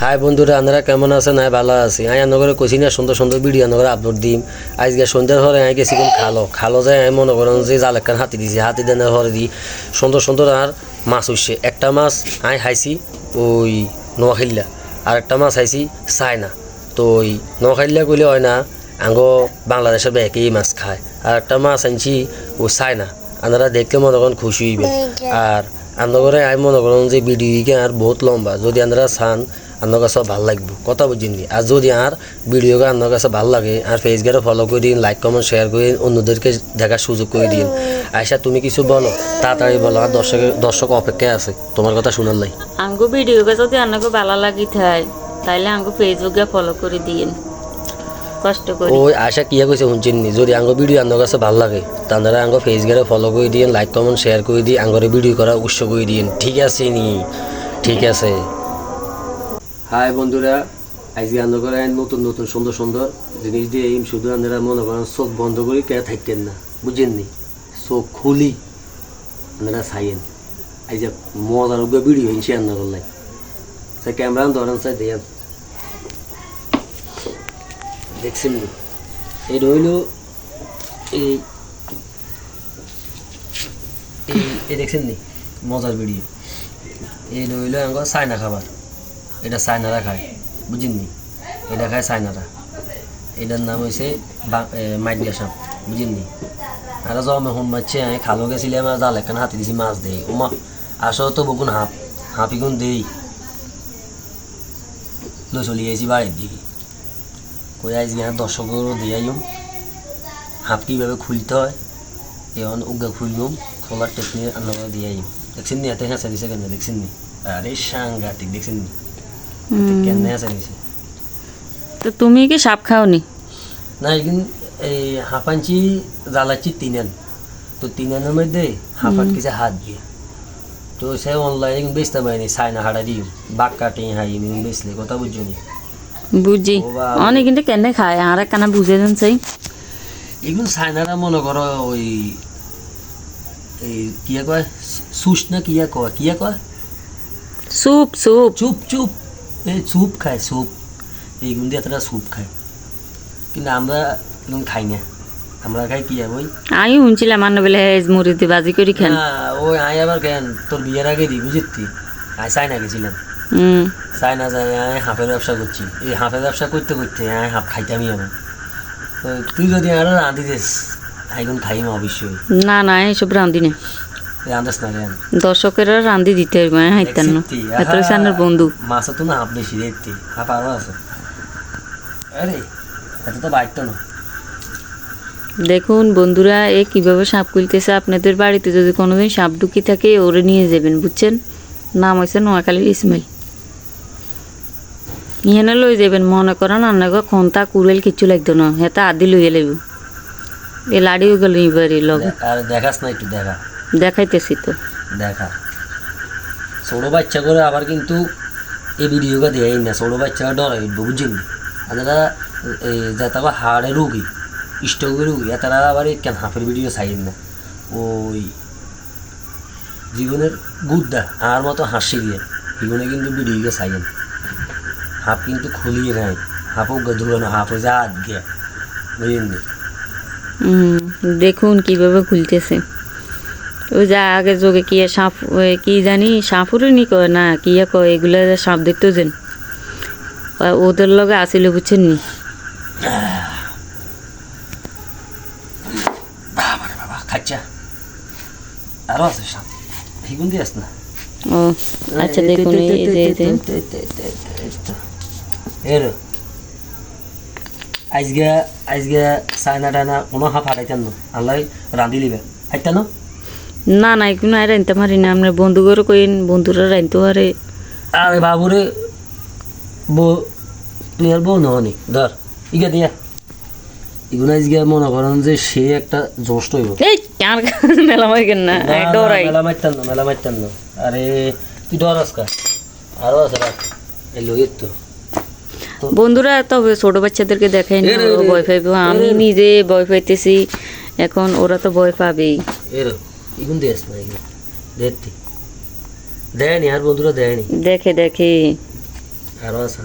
High বন্ধুরা, আপনারা কেমন আছেন? আমি ভালো আছি। আমি আনগরে কইছি না সুন্দর সুন্দর ভিডিও আনগরে আপলোড দিম। আজকে সন্ধ্যার পরে আমি গেছি কোন খালো যায়। আমি মনে করেন যে জাল একখান হাতি দিছি, হাতি দেনের পরে দি সুন্দর সুন্দর আর মাছ হইছে। একটা মাছ আমি খাইছি ওই নোয়াখাইলা, আর একটা মাছ খাইছি চায়না। তো ওই নোয়াখাইলা কইলে হয় না, আঙ্গ বাংলাদেশের ব্যাকেই মাছ খায়। আর একটা মাছ আনছি ওই চায়না। আপনারা দেখলে মনে করেন খুশি হইবেন। আর আনগরে আমি মনে করেন যে ভিডিও আর বহুত লম্বা, যদি আপনারা চান আপনার কাছে ভালো লাগবে, কথা বুঝিনি। আর যদি আর ভিডিওকে আপনার কাছে ভালো লাগে আর ফেসবুকে ফলো করে দিন, লাইক কমেন্ট শেয়ার করে অন্যদেরকে দেখার সুযোগ করে দিন। আয়সা তুমি কিছু বলো, তাড়াতাড়ি বলো, আর দর্শক অপেক্ষায় আছে তোমার কথা শোনার লাই। আঙ্গু ভিডিওকে যদি আপনাকে ভালো লাগি থাই তাইলে আঙ্গু ফেসবুকে ফলো করে দিন, কষ্ট করে। ওই আয়সা কিয়া কইছে শুনছেন নি, যদি আঙ্গ ভিডিও আপনার কাছে ভালো লাগে তাহলে আঙ্গ ফেসবুকে ফলো করে দিন, লাইক কমেন্ট শেয়ার করে দিন, আঙ্গরে ভিডিও করা উৎস করে দিন। ঠিক আছে নি? ঠিক আছে। হাই বন্ধুরা, আজকে রান্না করে নতুন নতুন সুন্দর সুন্দর জিনিস দিয়ে এই শুধু আপনারা মনে করেন চোখ বন্ধ করি কে থাকতেন না, বুঝেন নি? চোখ খুলি আপনারা চাইয়েন। আজ মজার ভিডিও হিংসে রান্না করলাই। সে ক্যামেরা ধরেন চাই দেন, দেখছেন নি? এটা হইল এই দেখছেন নি মজার ভিডিও। এটা হইল আমার চায়না খাবার, এটা চায়নারা খায়, বুঝিনি? এটা খায় চায়নারা। এটার নাম হয়েছে মাইডিয়া সাপ, বুঝিনি? আর জমে হুন মারছে আমি খালো গেছিলাম, জাল একখান হাতি দিছি মাছ দেই। ওমা আসলে তো বকুন হাঁপিগুন দেই লো চলি গেছি বাড়ির দিকে। কই আজকে দর্শকেরও দিয়ে হাঁপ কীভাবে খুলতে হয় এখন উগা খুললুম, খোলার টেকনিক রান্না করে দিয়ে দেখছেন নি? এত হেঁচা দিছে কেন দেখছেন নি? আরে সাংঘাতিক, দেখছেন নি কেন হেঁচা দিছে? তো তুমি কি সাপ খাওনি? না, এখন এই হাঁপাঞ্চি জ্বালাচ্ছি তিনান, তো তিনানের মধ্যে হাঁপাট কিছু হাত দিয়ে, তো সে অনলাইনে বেচতে পারিনি। চায়না হাড়া দিই বাঘ কাটি হাই বেচলে, কথা বুঝছো নি? বুঝি অনেক কিন্তু কেন খায় আর একখানা বুঝে দেন চাই। এগুলো চায়নারা মনে করো ওই এই কিয়া কয় সুস না কিয়া কয় স্যুপ স্যুপ চুপ চুপ, এই স্যুপ খায় স্যুপ। এইগুলো দিয়ে এতটা স্যুপ খায়, কিন্তু আমরা এগুলো খাই না। আমরা খাই কি ওই আমি শুনছিলাম আন্ন বেলা মুড়িতে বাজি করে খান। ওই আই আবার কেন তোর বিয়ের আগে দিই বুঝতি, আই চায়না গেছিলাম। চায়না যায় আমি হাঁপের ব্যবসা করছি। এই হাঁপের ব্যবসা করতে করতে আমি হাঁপ খাইতামই আমার। তুই যদি আরো রাঁধি দিস এখন খাইম অবশ্যই। না না এসব রাঁধি না, রাঁধাস না কেন? দর্শকেরা রাঁধি দিতে হইবে, হাইতান না এত সানের বন্ধু। মাছে তো না হাঁপ বেশি দেখতে, হাঁপ আরো আছে। আরে এত তো বাইতো না। দেখুন বন্ধুরা, এ কিভাবে সাপ খুলতেছে। আপনাদের বাড়িতে যদি কোনোদিন সাপ ঢুকি থাকে ওরে নিয়ে যাবেন, বুঝছেন? নাম হয়েছে নোয়াখালীর ইসমাইল। ইহেনে লই যাবেন, মনে করেন আপনাকে খন্তা কুড়েল কিছু লাগতো না, হেতা আদি লইয়ে লাগবে। এই লাড়িও গেল নিবারি লগ। আর দেখাস না একটু দেখা, দেখাইতেছি তো দেখা। ছোটো বাচ্চা করে আবার কিন্তু এই ভিডিওটা দেয় না, ছোটো বাচ্চারা ডরাই বুঝছেন? আপনারা যাতে হাড়ে রুগী স্ট্রোকের রুগী তারা আবার কেন হাঁপের ভিডিও চাইন না। ওই জীবনের গুদ্দা আর মতো হাসি দিয়ে জীবনে কিন্তু ভিডিওকে চাইন। হাঁপ কিন্তু খুলিয়ে নেয়, হাঁপও ধুলো না, হাঁপ হয়ে যা হাত গিয়া, বুঝলেন? দেখুন কিভাবে খুলতেছে। ওই যা আগে যোগে কি সাপ কি জানি সাপুরে নি কয় না কি কয়, এগুলো সাপ দেখতো যেন ওদের লগে আসিল, বুঝছেন নি? বাবা খাচ্ছা আরো আছে সাপ, হিগুন দিয়ে আস না। ও আচ্ছা, দেখুন এই যে এর আজকে চায়না টায়না কোনো হাঁপ হাঁটাইতেন না, আল্লাহ রাঁধি লিবে হাইতেন না না এগুলো আর রাঁধতে পারি না। আমরা বন্ধু করে কইন, বন্ধুরা রাঁধতে পারে। আরে বাবুরে বউ তুই আর বউ নহনি ধর ইগা দিয়া এগুলো আজকে মনে করেন যে সে একটা জোশ হইব। এই কার মেলা মাইকেন না, ডরাই মেলা মারতেন না। আরে তুই ডর আজকা আরো আছে রাখ এই লইয়ের তো বন্ধুরা। তবে ছোট বাচ্চাদেরকে দেখাই না, ওরা ভয় পাইবে। আমি নিজে ভয় পাইতেছি, এখন ওরা তো ভয় পাবেই। এর ইগুন দেশ না দেখতে দেয়নি আর বন্ধুরা দেয়নি, দেখে দেখে আরও আছে